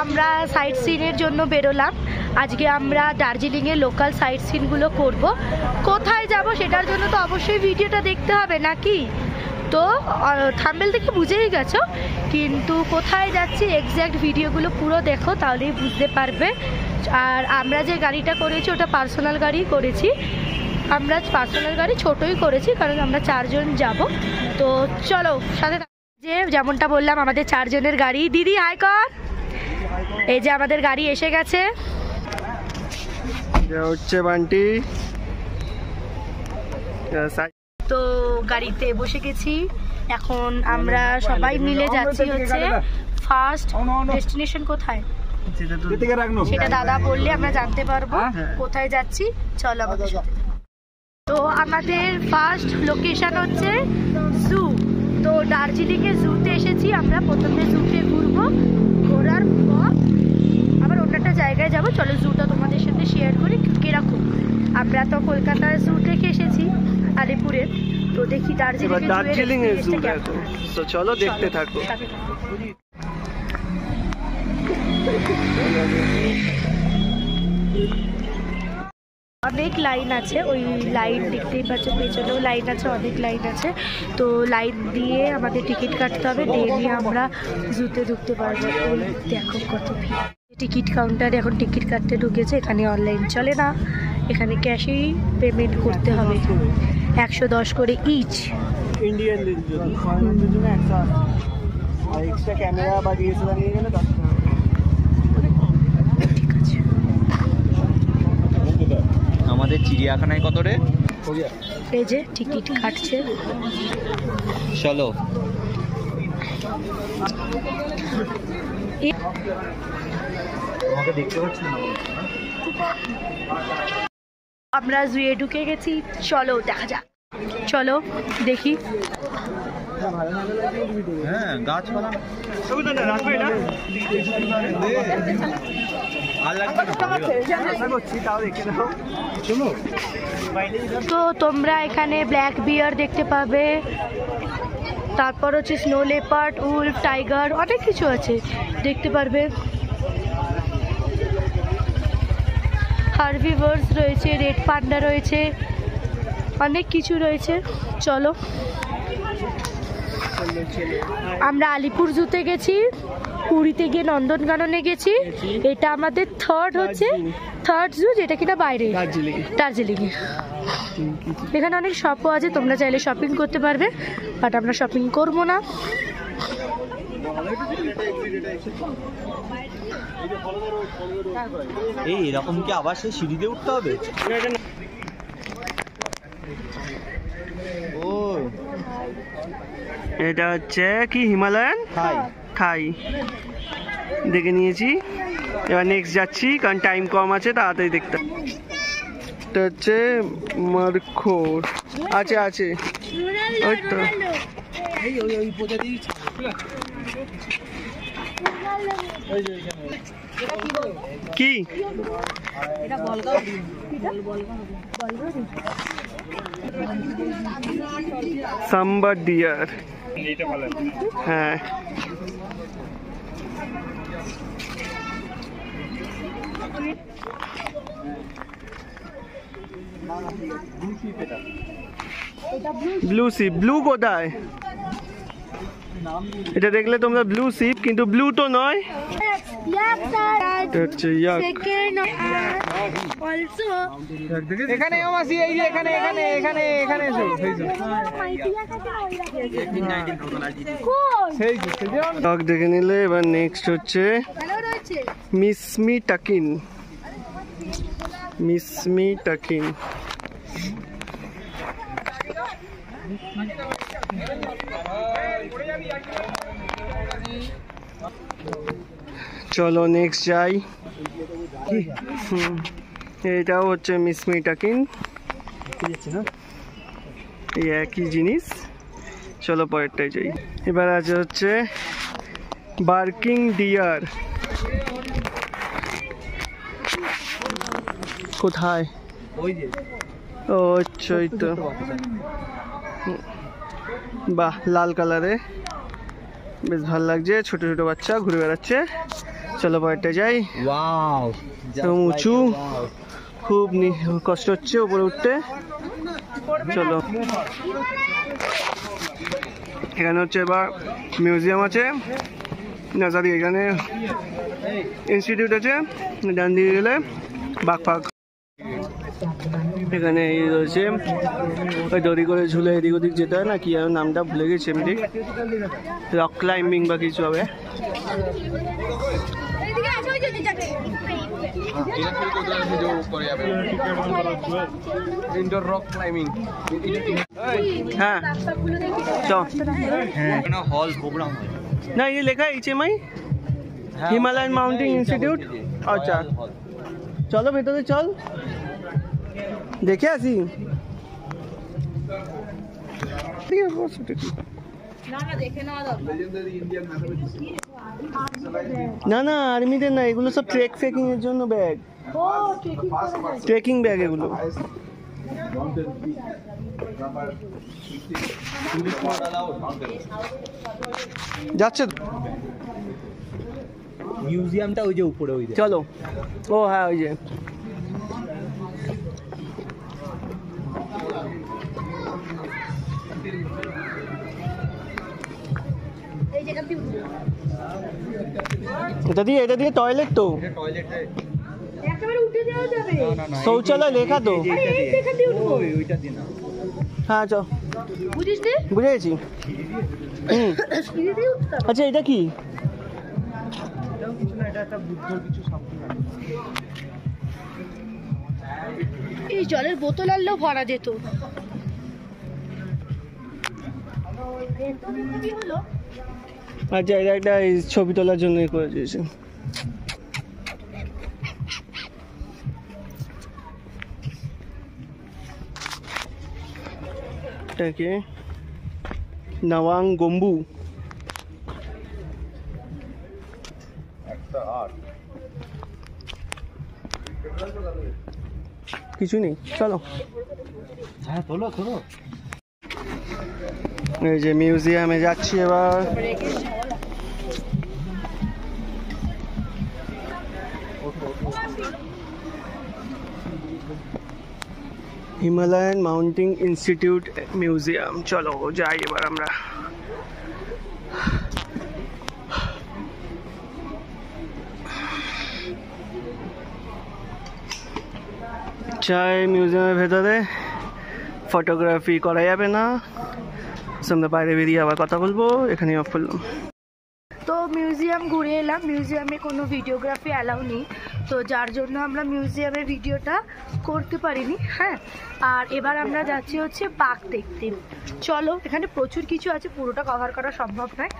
আমরা সাইট সিনের জন্য বেরোলাম। আজকে আমরা দার্জিলিংয়ের লোকাল সাইট সিনগুলো করব। কোথায় যাব সেটার জন্য তো অবশ্যই ভিডিওটা দেখতে হবে নাকি? তো থাম্বনেল থেকে বুঝেই গেছো, কিন্তু কোথায় যাচ্ছি এক্স্যাক্ট ভিডিওগুলো পুরো দেখো, তাহলেই বুঝতে পারবে। আর আমরা যে গাড়িটা করেছি ওটা পার্সোনাল গাড়ি করেছি। আমরা পার্সোনাল গাড়ি ছোটোই করেছি, কারণ আমরা 4 জন যাব। তো চলো সাথে। যে যেমনটা বললাম আমাদের 4 জনের গাড়ি। দিদি হাই কর। এই যে আমাদের গাড়ি এসে গেছে। হচ্ছে বান্টি। তো গাড়িতে বসে গেছি। এখন আমরা সবাই মিলে যাচ্ছি হচ্ছে ফার্স্ট ডেস্টিনেশন। কোথায় সেটা দাদা বললে আমরা জানতে পারবো কোথায় যাচ্ছি। চলো আমাদের সাথে। তো আমাদের ফার্স্ট লোকেশন হচ্ছে জু। তো দার্জিলিংয়ে জুতে এসেছি আমরা। প্রথমে জুতে ঘুরবো, ঘোরার পর আবার অন্য একটা জায়গায় যাবো। চলো জুটা তোমাদের সাথে শেয়ার করি কিরকম। আমরা তো কলকাতার জু থেকে এসেছি, আলিপুরের। তো দেখি দার্জিলিং এর জু। তো চলো দেখতে থাকো। অনেক লাইন আছে, ওই লাইন দেখতেই পাচ্ছ, পেছনেও লাইন আছে, অনেক লাইন আছে। তো লাইন দিয়ে আমাদের টিকিট কাটতে হবে, দিয়ে আমরা জুতে ঢুকতে পারবো। ওই দেখো কত ভিড়। টিকিট কাউন্টারে এখন টিকিট কাটতে ঢুকেছে। এখানে অনলাইন চলে না, এখানে ক্যাশেই পেমেন্ট করতে হবে। 110 করে ইচ। ইন্ডিয়ান এক্সট্রা ক্যামেরা বা ডিএসএলআর নিয়ে গেলে 10 টাকা। আমাদের চিড়িয়াখানায় কত রে? এই যে টিকিট কাটছে। চলো। আমাকে দেখতে পাচ্ছেন না? আমরা জুয়ে ঢুকে গেছি। চলো দেখা যাক। চলো দেখি। হ্যাঁ গাছপালা তো তোমরা এখানে ব্ল্যাক বিয়ার দেখতে পাবে, তারপর হচ্ছে স্নো লেপার্ড, উলফ, টাইগার, অনেক কিছু আছে দেখতে পারবে। হার্বিভার্স রয়েছে, রেড পান্ডা রয়েছে, অনেক কিছু রয়েছে। চলো। আমরা আলিপুর জুতে গেছি, পুরীতে গিয়ে নন্দনকাননে গেছি। এটা আমাদের থার্ড জু, যেটা কিনা বাইরে দার্জিলিংয়ে। এখানে অনেক শপও আছে, তোমরা চাইলে শপিং করতে পারবে, বাট আমরা শপিং করবো না। এই এরকম কি আবার সেই সিঁড়িতে উঠতে হবে? ও এটা হচ্ছে কি হিমালয়ান থাই দেখে নিয়েছি। এবার নেক্সট যাচ্ছি, কারণ টাইম কম আছে, তাড়াতাড়ি দেখতে। এটা হচ্ছে মারখোর আছে ওই তো। কি সাম্বার ডিয়ার? হ্যাঁ ব্লু শিপ। ব্লু কোথায়? এটা দেখলে তোমরা ব্লু শিপ, কিন্তু ব্লু তো নয়। দেখে নিলে। এবার নেক্সট হচ্ছে মিসমি টাকিন। চলো নেক্সট যাই। এটাও হচ্ছে মিসমি টাকিন, এই একই জিনিস। চলো পরেরটাই যাই। এবার আছে হচ্ছে বার্কিং ডিয়ার। কোথায়? ও আচ্ছা, এই তো। বাহ, লাল কালারে, বেশ ভালো লাগছে। ছোট ছোট বাচ্চা ঘুরে বেড়াচ্ছে। চলো পরেরটা যাই। ওয়াও, একদম উঁচু, খুব কষ্ট হচ্ছে উপরে উঠতে। চলো, এখানে হচ্ছে এবার মিউজিয়াম আছে, না সরি এখানে ইনস্টিটিউট আছে, ডান দিকে গেলে বাঘ ফাঘ। এখানে এই রয়েছে, ওই দড়ি করে ঝুলে এদিক ওদিক যেতে হয় না, কি আর নামটা ভুলে গেছি এমনি, রক ক্লাইম্বিং বা কিছু হবে। Indoor rock climbing. হ্যাঁ হল প্রোগ্রাম হয় না, ये লেখা HMI হিমালয়ান মাউন্টেন ইনস্টিটিউট। আচ্ছা চলো ভেতরে চল, দেখে আসি। না না আর্মিদের না, এগুলো সব ট্রেক ফেকিং এর জন্য ব্যাগ, ট্রেকিং ব্যাগ এগুলো। যাচ্ছে মিউজিয়ামটা ওই যে উপরে, ওই যে চলো। ও হ্যাঁ ওই যে এটা দিয়ে টয়লেট, তো শৌচালয় লেখা তো। হ্যাঁ চ, বুঝে গেছি। আচ্ছা এটা কি? এই জলের বোতল আনলেও ভরা যেত। আচ্ছা এটা একটা ছবি তোলার জন্য করে দিয়েছে। এটাকে নাওয়াং গম্বু, কিছু নেই। চলো হ্যাঁ তোলো তোলো। এই যে মিউজিয়ামে যাচ্ছি এবার। হিমালয়ান মাউন্টেন ইনস্টিটিউট মিউজিয়াম, চলো যাই এবার আমরা। চাই মিউজিয়ামের ভেতরে ফটোগ্রাফি করা যাবে না, আমরা বাইরে বেরিয়ে আবার কথা বলবো। এখানে অফ করলাম। তো মিউজিয়াম ঘুরে এলাম, মিউজিয়ামে কোনো ভিডিওগ্রাফি অ্যালাউ নেই, তো যার জন্য আমরা মিউজিয়ামের ভিডিওটা করতে পারিনি। হ্যাঁ, আর এবার আমরা যাচ্ছি হচ্ছে বাঘ দেখতে। চলো, এখানে প্রচুর কিছু আছে, পুরোটা কভার করা সম্ভব নয়।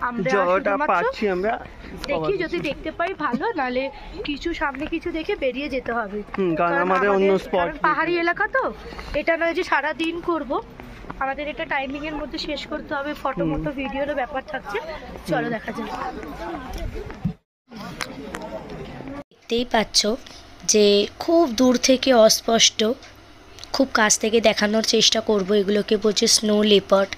আমরা পাচ্ছি আমরা দেখি, যদি দেখতে পাই ভালো, নালে কিছু সামনে কিছু দেখে বেরিয়ে যেতে হবে, কারণ আমাদের অন্য স্পট, পাহাড়ি এলাকা তো, এটা নয় যে সারা দিন করব, আমাদের এটা টাইমিং এর মধ্যে শেষ করতে হবে। ফটো মতো ভিডিওরও ব্যাপার থাকছে, চলো দেখা যাক। দেখতেই পাচ্ছ যে খুব দূর থেকে অস্পষ্ট, খুব কাছ থেকে দেখানোর চেষ্টা করব। এগুলোকে বলছে স্নো লেপার্ড।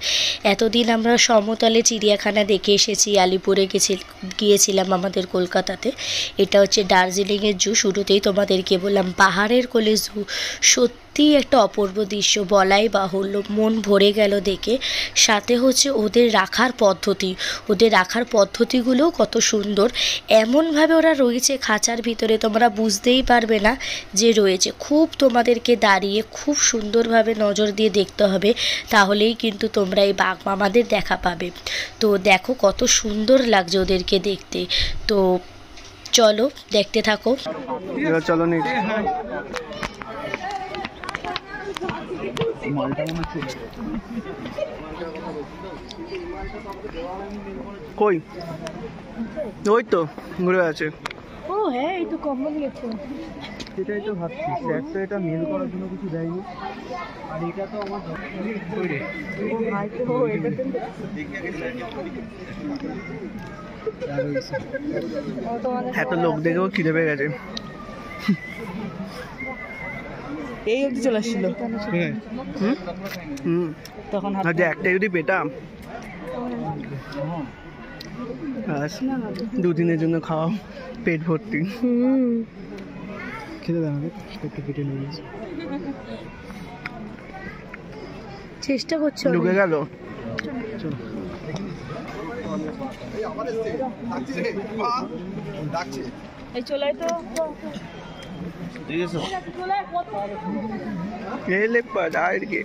এতদিন আমরা সমতলে চিড়িয়াখানা দেখে এসেছি, আলিপুরে গিয়েছিলাম আমাদের কলকাতাতে। এটা হচ্ছে দার্জিলিংয়ের জু। শুরুতেই তোমাদেরকে বললাম পাহাড়ের কোলে জু, সত্যি একটা অপূর্ব দৃশ্য, বলাই বাহুল্য, মন ভরে গেল দেখে। সাথে হচ্ছে ওদের রাখার পদ্ধতিগুলোও কত সুন্দর। এমনভাবে ওরা রয়েছে খাঁচার ভিতরে, তোমরা বুঝতেই পারবে না যে রয়েছে। খুব তোমাদেরকে দাঁড়িয়ে খুব সুন্দরভাবে নজর দিয়ে দেখতে হবে, তাহলেই কিন্তু তোমরা এই বাঘ মামাদের দেখা পাবে। তো দেখো কত সুন্দর লাগছে ওদেরকে দেখতে। তো চলো দেখতে থাকো। চলো কই, ওই তো ঘুরে আছে। ও হ্যাঁ, এই তো কম্বল নিয়েছে। সেটাই তো ভাবছি, একটা এটা মেল করার জন্য কিছু দেয়নি, আর এটা তো আমার এত লোক দেখেও খিদে পেয়ে গেছে। এই অবধি চলে আসছিল তখন একটা যদি পেতাম। ব্যাস, দুদিনের জন্য খাওয়া পেট ভর্তি। খেতে দেন একটু কেটে নিয়ে গেছি, চেষ্টা করছো। ঢুকে গেল। এই চলাই তো এলে পাড়ার গে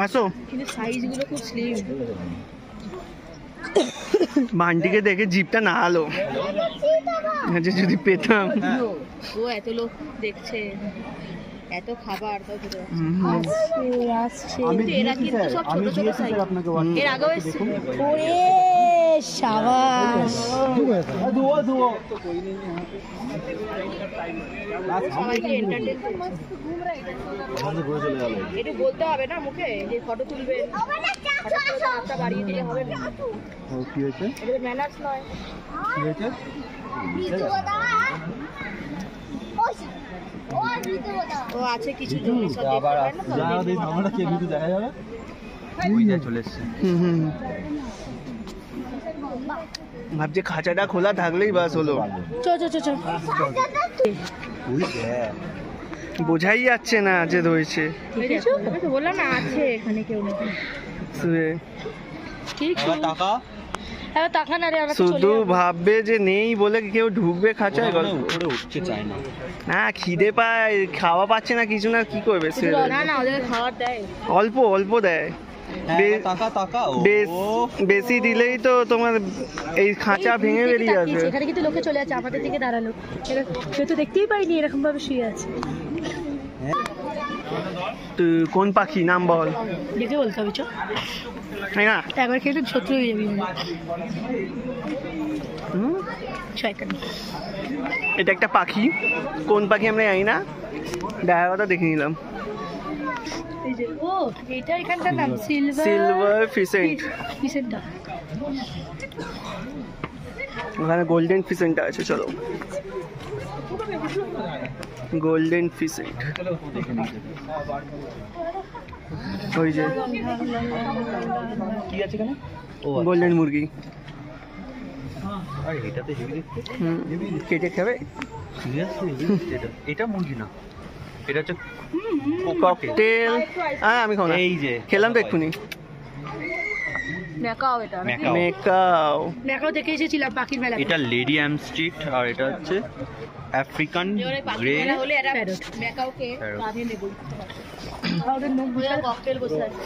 আসো। কিন্তু সাইজগুলো খুব স্লিম। বান্টিকে দেখে জিভটা না আলো, যদি পেতাম। ও এত লোক দেখছে, এত খাবার তাও খেতে আসছে। কিন্তু এরা কিন্তু সব ছোট ছোট সাইজ। এর আগেও এসেছে। ওরে শাবাশ। সবাইকে এন্টারটেইন করছে। এটা বলতে হবে না মুখে যে ফটো তুলবে, হাতটা বাড়িয়ে দিলে হবে না। কি হয়েছে? এটা ম্যানার্স নয়। কি হয়েছে? ও আছে কিছু জিনিস সব দেখতে পারে না তো। চলে এসছে। ভাবছি খাঁচাটা খোলা থাকলেই বাস হলো। চ চ চ চ। বোঝাই যাচ্ছে না যে রয়েছে। দেখেছো? আমি তো বললাম না আছে এখানে কেউ নেই। ঠিক টাকা হ্যাঁ, টাকা না রে, আমরা তো শুধু চলে যাবো। ভাববে যে নেই বলে কেউ ঢুকবে খাঁচায়, গল্প। উপরে উঠতে চায় না। না, খিদে পায়, খাওয়া পাচ্ছে না কিছু না, কি করবে সে? না না ওদের খাবার দেয়। অল্প অল্প দেয়। টাকা টাকা বেশি দিলেই তো তোমার এই খাঁচা এই ভেঙে দিকে বেরিয়ে তাকিয়েছে, আসবে। এখানে কিন্তু লোকে চলে যাচ্ছে, আমাদের দিকে দাঁড়ালো। কেউ তো দেখতেই পাইনি এরকম ভাবে শুয়ে আছে। তুই কোন পাখি নাম বল? দেখে বলতে হবে, চ। তাই না? একবার খেয়ে তো শত্রু হয়ে যাবি। হুম, ছয়খানি। এটা একটা পাখি, কোন পাখি আমরা জানি না, দেখা কথা দেখে নিলাম। এই যে ও, এটা এখানটার নাম সিলভার ফিসেন্ট। ফিসেন্টটা। ওখানে গোল্ডেন ফিসেন্ট আছে, চলো। গোল্ডেন ফিসেন্ট ওই যে কি আছে এখানে? ও গোল্ডেন মুরগি। আরে এটাতে হেভি দেখতে। কেটে খাবে? সিরিয়াসলি এটা মুরগি না, এটা হচ্ছে ককটেল। হ্যাঁ, আমি খাও না, এই যে খেলাম তো এক্ষুনি। মেকাও এটা। মেকাও। মেকাও দেখে এসেছিলাম পাখির মেলা। এটা লেডি অ্যাম স্ট্রিট, আর এটা হচ্ছে আফ্রিকান গ্রে মেলা হলে এরা প্যারট। মেকাওকে প্যারট। কাঁধে নেবো। ওদের নোখ বসে আছে। ককটেল বসে আছে।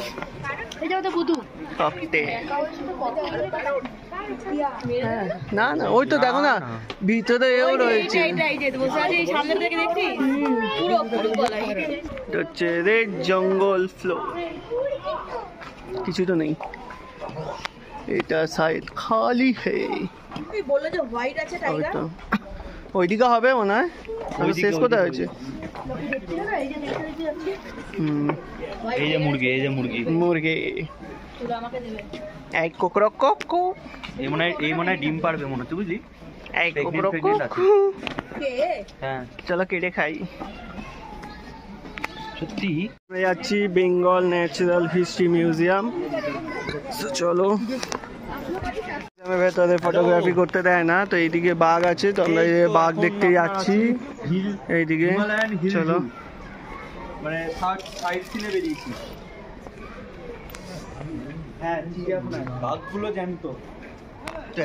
এই যে ওদের বুদু। ককটেল। মেকাও শুধু ককটেল। হ্যাঁ, না না, ওই তো দেখো না, ভিতরে এও রয়েছে। এই যে বসে আছে, এই সামনে থেকে দেখছি পুরো পুরো গলা। এটা হচ্ছে রেড জঙ্গল ফ্লোর, কিছু তো নেই। এটা সাইড খালি হে। তুই বললে যে হোয়াইট আছে টাইগার। ওইটা ওইদিকে হবে মনে হয়। আমি শেষ কোথায় হয়েছে? এই যে মুরগি, এই যে মুরগি মুরগি। পুরো আমাকে দিবে। এক কোকরক কোকো। এই মনে হয় ডিম পারবে মনে হচ্ছে, বুঝলি? এক Pregnant, কোকরক pregnant আছে। কোকো। কে? হ্যাঁ চলো কেটে খাই। সত্যি। আমরা যাচ্ছি বেঙ্গল ন্যাচারাল হিস্ট্রি মিউজিয়াম। চলো, ভেতরে ফটোগ্রাফি করতে দেয় না, তো এইদিকে বাঘ আছে, তো আমরা এই বাঘ দেখতে যাচ্ছি এইদিকে। চলো, মানে সাইড সিনে বেরিয়েছি। হ্যাঁ, বাঘগুলো জানতো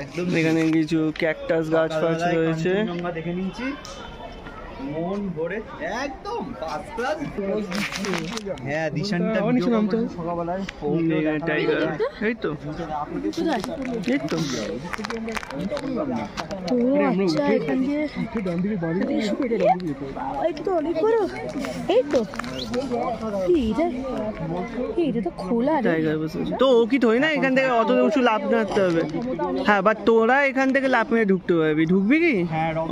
একদম। এখানে কিছু ক্যাকটাস গাছ ফাছ রয়েছে। আমরা দেখে নিয়েছি মন ভরে একদম ফার্স্ট ক্লাস। হ্যাঁ, দিশানটা সকালবেলায় টাইগার, এই তো এই তো। আচ্ছা, এখান দিয়ে এটা তো অনেক বড়। এই তো এটা তো খোলা রে। টাইগার বসে আছে। তো ও কি থই না এখান থেকে অত উঁচু লাফ মারতে হবে? হ্যাঁ, বাট তোরা এখান থেকে লাফ মেরে ঢুকতে পারবি। ঢুকবি কি?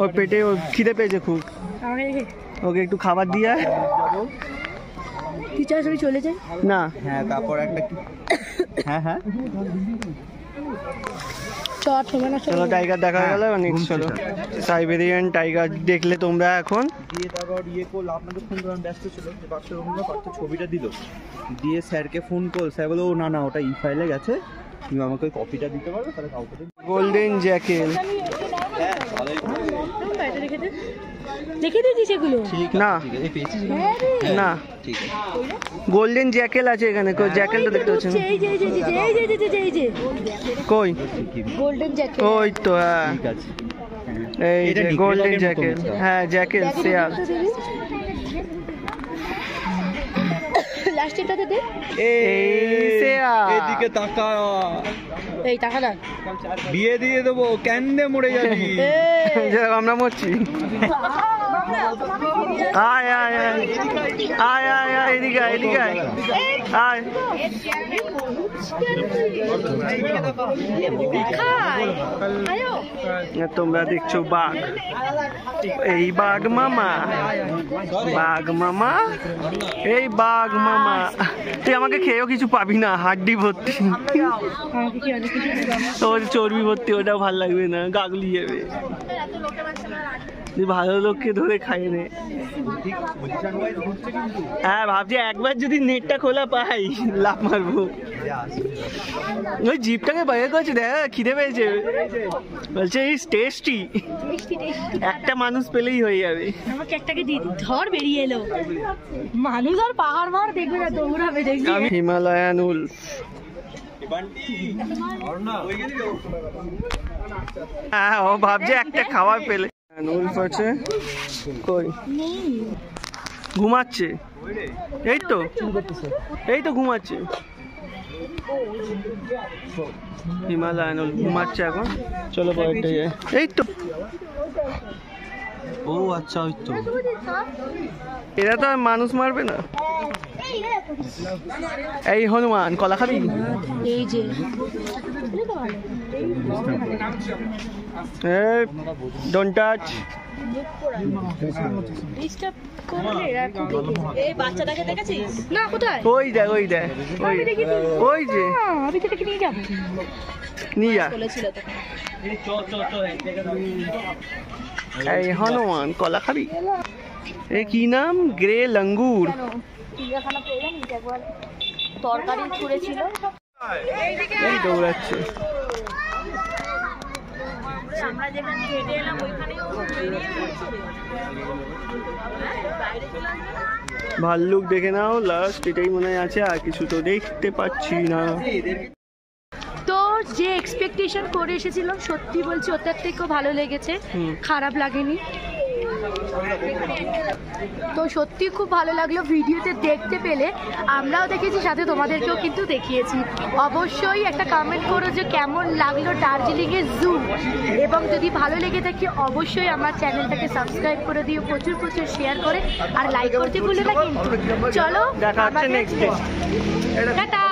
ওর পেটে ওর খিদে পেয়েছে খুব, আমাকে দেখে ওকে একটু খাবার দিয়ে আয়। টিচার সবাই চলে যায় না, হ্যাঁ, তারপর একটা হ্যাঁ হ্যাঁ চলো টাইগার দেখা গেল, নেক্সট চলো সাইবেরিয়ান টাইগার দেখলে তোমরা এখন। দিয়ে তারপর ইয়ে করলো, আপনাদের ফোন করার ব্যস্ত ছিল, যে পাঁচটা ছবিটা দিল, দিয়ে স্যারকে ফোন কর, স্যার বলো না না ওটা ই ফাইলে গেছে, তুমি আমাকে ওই কপিটা দিতে পারো, তাহলে কাউকে গোল্ডেন জ্যাকেল দেখে দিয়েছি সেগুলো না না ঠিক আছে। গোল্ডেন জ্যাকেল আছে এখানে, কই জ্যাকেলটা দেখতে পাচ্ছেন? কই? গোল্ডেন জ্যাকেট ওই তো, হ্যাঁ ঠিক আছে, এই এটা যে নিকেল গোল্ডেন জ্যাকেট জ্যাকেল, মতো। হ্যাঁ জ্যাকেল শেয়ার। লাস্টেরটাতে দে, এই শেয়ার এদিকে তাকা, এই টাকা না বিয়ে দিয়ে দেবো, ক্যান্ডে মরে যাবি। যেরকম আমরা মরছি। আয় আয় আয় আয় আয় আয় এদিকে আয়, এদিকে আয় আয়। তোমরা দেখছো বাঘ, এই বাঘ মামা, বাঘ মামা, এই বাঘ মামা। তুই আমাকে খেয়েও কিছু পাবি না, হাড্ডি ভর্তি, তোর চর্বি ভর্তি, ওটা ভাল লাগবে না, গাগলি যাবে। তুই ভালো লোককে ধরে খাইয়ে নে। হ্যাঁ ভাবছি একবার যদি নেটটা খোলা পাই লাভ মারবো। ওই জিপটাকে বাইরে করছে, দেখ খিদে পেয়েছে, বলছে এই টেস্টি, একটা মানুষ পেলেই হয়ে যাবে। আমাকে একটাকে দিয়ে ধর, বেরিয়ে এলো মানুষ আর পাহাড় মার দেখবে না, দৌড়াবে দেখবি। আমি হিমালয়ান উলফ। হ্যাঁ ও ভাবছে একটা খাবার পেলে। উলফ আছে কই? ঘুমাচ্ছে, এই তো এই তো ঘুমাচ্ছে। হিমালয়ান উলফ ঘুমাচ্ছে এখন, চলো পরেরটা যাই। এই তো, ও আচ্ছা, ওই তো এরা তো আর মানুষ মারবে না। এই হনুমান কলা খাবি? এই যে ডোন্ট টাচ। এই বাচ্চাটাকে দেখেছিস না? কোথায়? ওই দেখ ওই দেখ, ওই ওই যে আমি তো দেখে নিয়ে যাবো, নিয়ে যা। বলেছিল তো। এই হনুমান কলা খাবি? এই কি নাম? গ্রে লঙ্গুর। তরকারি ছুঁড়েছিল, এই দৌড়াচ্ছে। আমরা যেখানে হেঁটে এলাম ওইখানেও ভাল্লুক দেখে নাও, লাস্ট এটাই মনে হয় আছে, আর কিছু তো দেখতে পাচ্ছি না। তো যে এক্সপেকটেশন করে এসেছিলাম, সত্যি বলছি ওটার থেকেও ভালো লেগেছে, খারাপ লাগেনি। তো সত্যি খুব ভালো লাগলো ভিডিওতে দেখতে পেলে, আমরাও দেখেছি সাথে তোমাদেরকেও কিন্তু দেখিয়েছি। অবশ্যই একটা কমেন্ট করো যে কেমন লাগলো দার্জিলিংয়ের জু, এবং যদি ভালো লেগে থাকে অবশ্যই আমার চ্যানেলটাকে সাবস্ক্রাইব করে দিও, প্রচুর প্রচুর শেয়ার করে, আর লাইক করতে ভুলো না কিন্তু। চলো দেখা হচ্ছে নেক্সট ডে। টাটা।